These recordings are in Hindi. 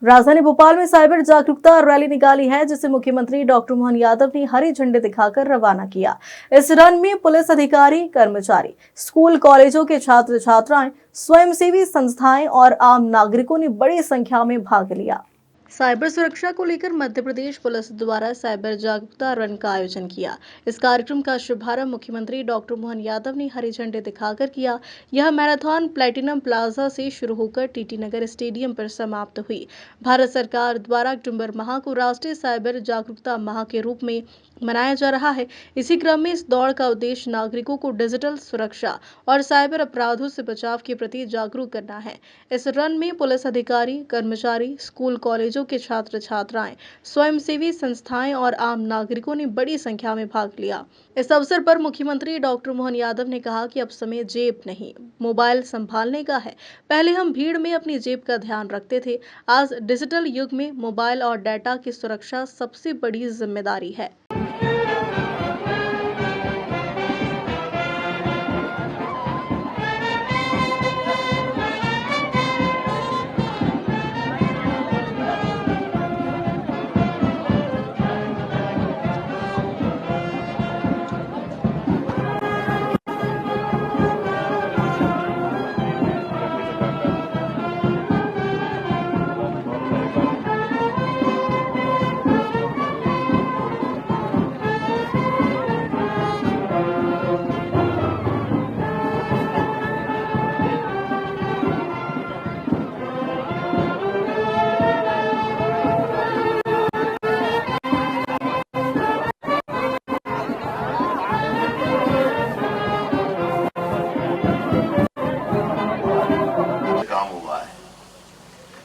राजधानी भोपाल में साइबर जागरूकता रैली निकाली है, जिसे मुख्यमंत्री डॉक्टर मोहन यादव ने हरी झंडी दिखाकर रवाना किया। इस रन में पुलिस अधिकारी, कर्मचारी, स्कूल कॉलेजों के छात्र छात्राएं, स्वयंसेवी संस्थाएं और आम नागरिकों ने बड़ी संख्या में भाग लिया। साइबर सुरक्षा को लेकर मध्य प्रदेश पुलिस द्वारा साइबर जागरूकता रन का आयोजन किया। इस कार्यक्रम का शुभारंभ मुख्यमंत्री डॉक्टर मोहन यादव ने हरी झंडी दिखाकर किया। यह मैराथन प्लैटिनम प्लाजा से शुरू होकर टीटी नगर स्टेडियम पर समाप्त हुई। भारत सरकार द्वारा अक्टूबर माह को राष्ट्रीय साइबर जागरूकता माह के रूप में मनाया जा रहा है। इसी क्रम में इस दौड़ का उद्देश्य नागरिकों को डिजिटल सुरक्षा और साइबर अपराधों से बचाव के प्रति जागरूक करना है। इस रन में पुलिस अधिकारी, कर्मचारी, स्कूल कॉलेजों के छात्र छात्राएं, स्वयंसेवी संस्थाएं और आम नागरिकों ने बड़ी संख्या में भाग लिया। इस अवसर पर मुख्यमंत्री डॉक्टर मोहन यादव ने कहा कि अब समय जेब नहीं, मोबाइल संभालने का है। पहले हम भीड़ में अपनी जेब का ध्यान रखते थे। आज डिजिटल युग में मोबाइल और डाटा की सुरक्षा सबसे बड़ी जिम्मेदारी है।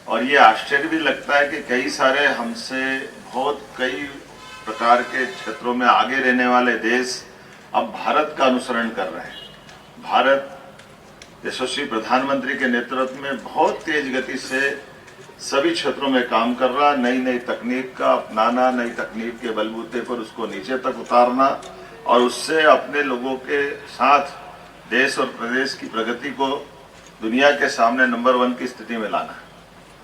और ये आश्चर्य भी लगता है कि कई सारे हमसे बहुत कई प्रकार के क्षेत्रों में आगे रहने वाले देश अब भारत का अनुसरण कर रहे हैं। भारत यशस्वी प्रधानमंत्री के नेतृत्व में बहुत तेज गति से सभी क्षेत्रों में काम कर रहा, नई नई तकनीक का अपनाना, नई तकनीक के बलबूते पर उसको नीचे तक उतारना और उससे अपने लोगों के साथ देश और प्रदेश की प्रगति को दुनिया के सामने नंबर 1 की स्थिति में लाना।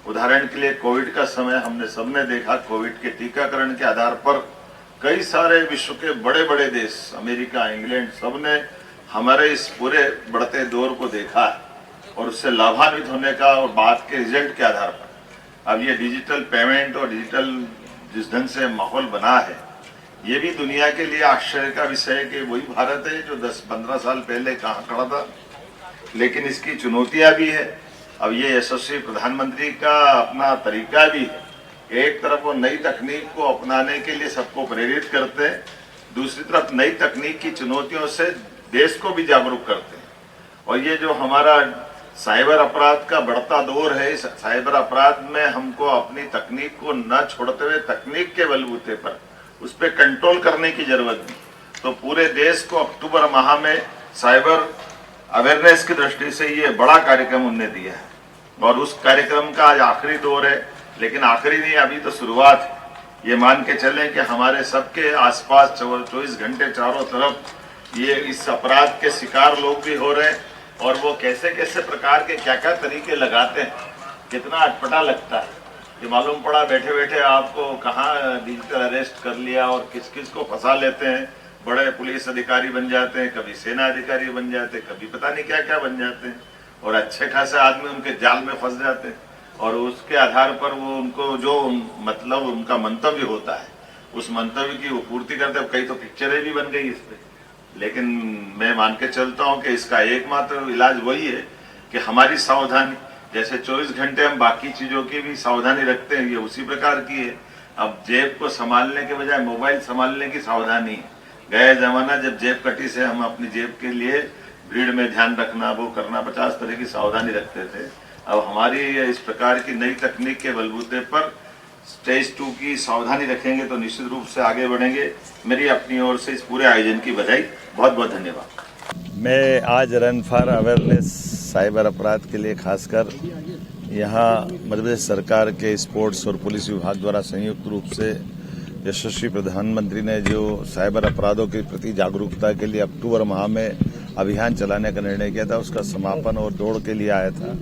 उदाहरण के लिए कोविड का समय हमने सबने देखा। कोविड के टीकाकरण के आधार पर कई सारे विश्व के बड़े बड़े देश, अमेरिका, इंग्लैंड, सबने हमारे इस पूरे बढ़ते दौर को देखा और उससे लाभान्वित होने का और बात के रिजल्ट के आधार पर अब ये डिजिटल पेमेंट और डिजिटल जिस ढंग से माहौल बना है, ये भी दुनिया के लिए आश्चर्य का विषय है कि वही भारत है जो 10-15 साल पहले कहाँ खड़ा था। लेकिन इसकी चुनौतियां भी है। अब ये यशस्वी प्रधानमंत्री का अपना तरीका भी है। एक तरफ वो नई तकनीक को अपनाने के लिए सबको प्रेरित करते हैं, दूसरी तरफ नई तकनीक की चुनौतियों से देश को भी जागरूक करते हैं। और ये जो हमारा साइबर अपराध का बढ़ता दौर है, इस साइबर अपराध में हमको अपनी तकनीक को न छोड़ते हुए तकनीक के बलबूते पर उस पर कंट्रोल करने की जरूरत भी। तो पूरे देश को अक्टूबर माह में साइबर अवेयरनेस की दृष्टि से ये बड़ा कार्यक्रम उन्होंने दिया है और उस कार्यक्रम का आज आखिरी दौर है। लेकिन आखिरी नहीं, अभी तो शुरुआत है। ये मान के चलें कि हमारे सबके आसपास 24 घंटे चारों तरफ ये इस अपराध के शिकार लोग भी हो रहे हैं और वो कैसे कैसे प्रकार के क्या क्या तरीके लगाते हैं, कितना अटपटा लगता है। ये मालूम पड़ा बैठे बैठे आपको कहाँ डिजिटल अरेस्ट कर लिया और किस किस को फंसा लेते हैं। बड़े पुलिस अधिकारी बन जाते हैं, कभी सेना अधिकारी बन जाते हैं, कभी पता नहीं क्या क्या बन जाते हैं और अच्छे खासे आदमी उनके जाल में फंस जाते हैं और उसके आधार पर वो उनको जो मतलब उनका मंतव्य होता है उस मंतव्य की वो पूर्ति करते हैं। कई तो पिक्चरें भी बन गई इस पे। लेकिन मैं मान के चलता हूँ कि इसका एकमात्र इलाज वही है कि हमारी सावधानी, जैसे 24 घंटे हम बाकी चीजों की भी सावधानी रखते हैं, ये उसी प्रकार की है। अब जेब को संभालने के बजाय मोबाइल संभालने की सावधानी है। गया जमाना जब जेब कटी से हम अपनी जेब के लिए भीड़ में ध्यान रखना, वो करना, 50 तरह की सावधानी रखते थे। अब हमारी इस प्रकार की नई तकनीक के बलबूते पर स्टेज 2 की सावधानी रखेंगे तो निश्चित रूप से आगे बढ़ेंगे। मेरी अपनी ओर से इस पूरे आयोजन की बधाई। बहुत बहुत धन्यवाद। मैं आज रन फॉर अवेयरनेस साइबर अपराध के लिए खासकर यहाँ मध्य प्रदेश सरकार के स्पोर्ट्स और पुलिस विभाग द्वारा संयुक्त रूप से यशस्वी प्रधानमंत्री ने जो साइबर अपराधों के प्रति जागरूकता के लिए अक्टूबर माह में अभियान चलाने का निर्णय किया था, उसका समापन और दौड़ के लिए आया था।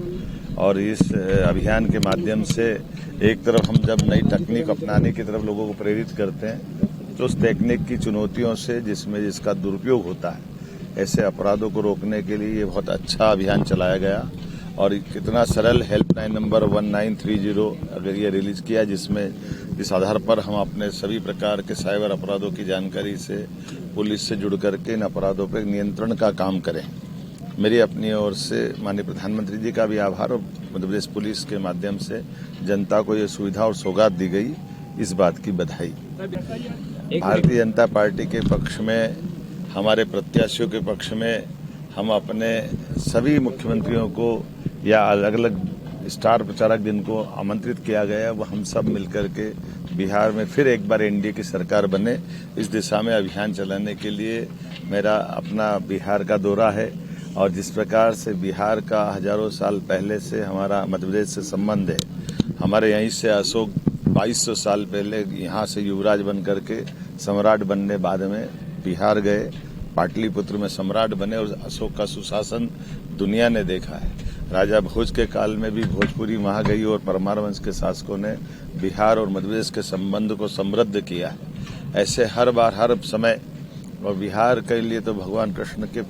और इस अभियान के माध्यम से एक तरफ हम जब नई तकनीक अपनाने की तरफ लोगों को प्रेरित करते हैं तो उस तकनीक की चुनौतियों से जिसका दुरुपयोग होता है, ऐसे अपराधों को रोकने के लिए ये बहुत अच्छा अभियान चलाया गया। और कितना सरल हेल्पलाइन नंबर 1930 अगर ये रिलीज किया, जिसमें इस आधार पर हम अपने सभी प्रकार के साइबर अपराधों की जानकारी से पुलिस से जुड़ करके इन अपराधों पर नियंत्रण का काम करें। मेरी अपनी ओर से माननीय प्रधानमंत्री जी का भी आभार और मध्य प्रदेश पुलिस के माध्यम से जनता को ये सुविधा और सौगात दी गई, इस बात की बधाई। भारतीय जनता पार्टी के पक्ष में, हमारे प्रत्याशियों के पक्ष में हम अपने सभी मुख्यमंत्रियों को या अलग अलग स्टार प्रचारक जिनको आमंत्रित किया गया, वो हम सब मिलकर के बिहार में फिर एक बार एनडीए की सरकार बने, इस दिशा में अभियान चलाने के लिए मेरा अपना बिहार का दौरा है। और जिस प्रकार से बिहार का हजारों साल पहले से हमारा मध्य प्रदेश से संबंध है, हमारे यहीं से अशोक 2200 साल पहले यहाँ से युवराज बन करके सम्राट बनने बाद में बिहार गए, पाटलिपुत्र में सम्राट बने और अशोक का सुशासन दुनिया ने देखा है। राजा भोज के काल में भी भोजपुरी वहाँ गई और परमार वंश के शासकों ने बिहार और मध्य प्रदेश के संबंध को समृद्ध किया है। ऐसे हर बार हर समय, और बिहार के लिए तो भगवान कृष्ण के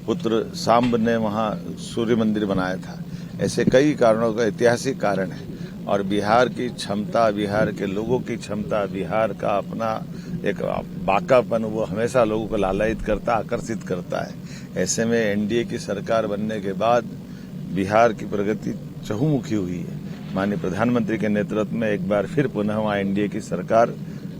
पुत्र सांब ने वहाँ सूर्य मंदिर बनाया था। ऐसे कई कारणों का ऐतिहासिक कारण है और बिहार की क्षमता, बिहार के लोगों की क्षमता, बिहार का अपना एक बाकापन, वो हमेशा लोगों को लालायित करता, आकर्षित करता है। ऐसे में एनडीए की सरकार बनने के बाद बिहार की प्रगति चहुमुखी हुई है। माननीय प्रधानमंत्री के नेतृत्व में एक बार फिर पुनः वहाँ एनडीए की सरकार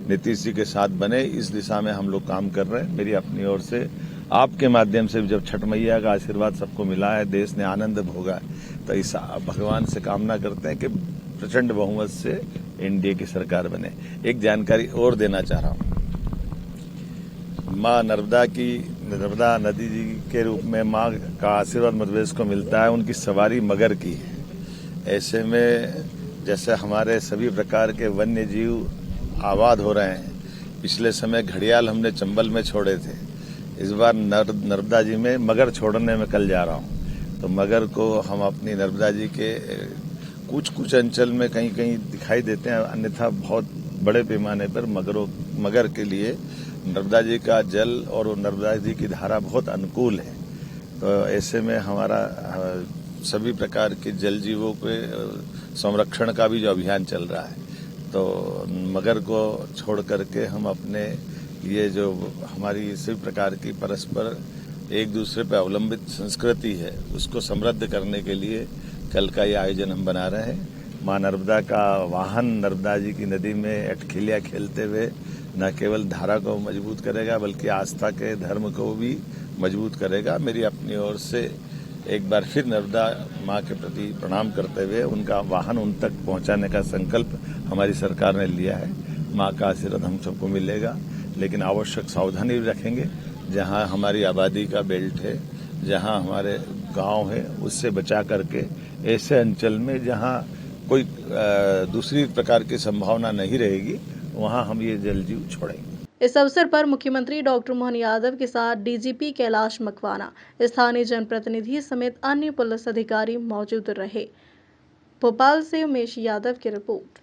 नीतीश जी के साथ बने, इस दिशा में हम लोग काम कर रहे हैं। मेरी अपनी ओर से आपके माध्यम से जब छठ मैया का आशीर्वाद सबको मिला है, देश ने आनंद भोगा है, तो इस भगवान से कामना करते हैं कि प्रचंड बहुमत से एनडीए की सरकार बने। एक जानकारी और देना चाह रहा हूँ, माँ नर्मदा नदी जी के रूप में माँ का आशीर्वाद मध्य प्रदेश को मिलता है, उनकी सवारी मगर की है। ऐसे में जैसे हमारे सभी प्रकार के वन्य जीव आबाद हो रहे हैं, पिछले समय घड़ियाल हमने चंबल में छोड़े थे, इस बार नर्मदा जी में मगर छोड़ने में कल जा रहा हूँ। तो मगर को हम अपनी नर्मदा जी के कुछ अंचल में कहीं कहीं दिखाई देते हैं, अन्यथा बहुत बड़े पैमाने पर मगर के लिए नर्मदा जी का जल और नर्मदा जी की धारा बहुत अनुकूल है। तो ऐसे में हमारा सभी प्रकार के जल जीवों के संरक्षण का भी जो अभियान चल रहा है, तो मगर को छोड़ करके हम अपने ये जो हमारी सभी प्रकार की परस्पर एक दूसरे पर अवलंबित संस्कृति है, उसको समृद्ध करने के लिए कल का ये आयोजन हम बना रहे हैं। माँ नर्मदा का वाहन नर्मदा जी की नदी में अटखिलिया खेलते हुए न केवल धारा को मजबूत करेगा, बल्कि आस्था के धर्म को भी मजबूत करेगा। मेरी अपनी ओर से एक बार फिर नर्मदा माँ के प्रति प्रणाम करते हुए उनका वाहन उन तक पहुँचाने का संकल्प हमारी सरकार ने लिया है। माँ का आशीर्वाद हम सबको मिलेगा, लेकिन आवश्यक सावधानी भी रखेंगे। जहाँ हमारी आबादी का बेल्ट है, जहाँ हमारे गांव है, उससे बचा करके ऐसे अंचल में जहाँ कोई दूसरी प्रकार की संभावना नहीं रहेगी, वहाँ हम ये जल जीव छोड़ेंगे। इस अवसर पर मुख्यमंत्री डॉक्टर मोहन यादव के साथ डीजीपी कैलाश मकवाना, स्थानीय जनप्रतिनिधि समेत अन्य पुलिस अधिकारी मौजूद रहे। भोपाल से उमेश यादव की रिपोर्ट।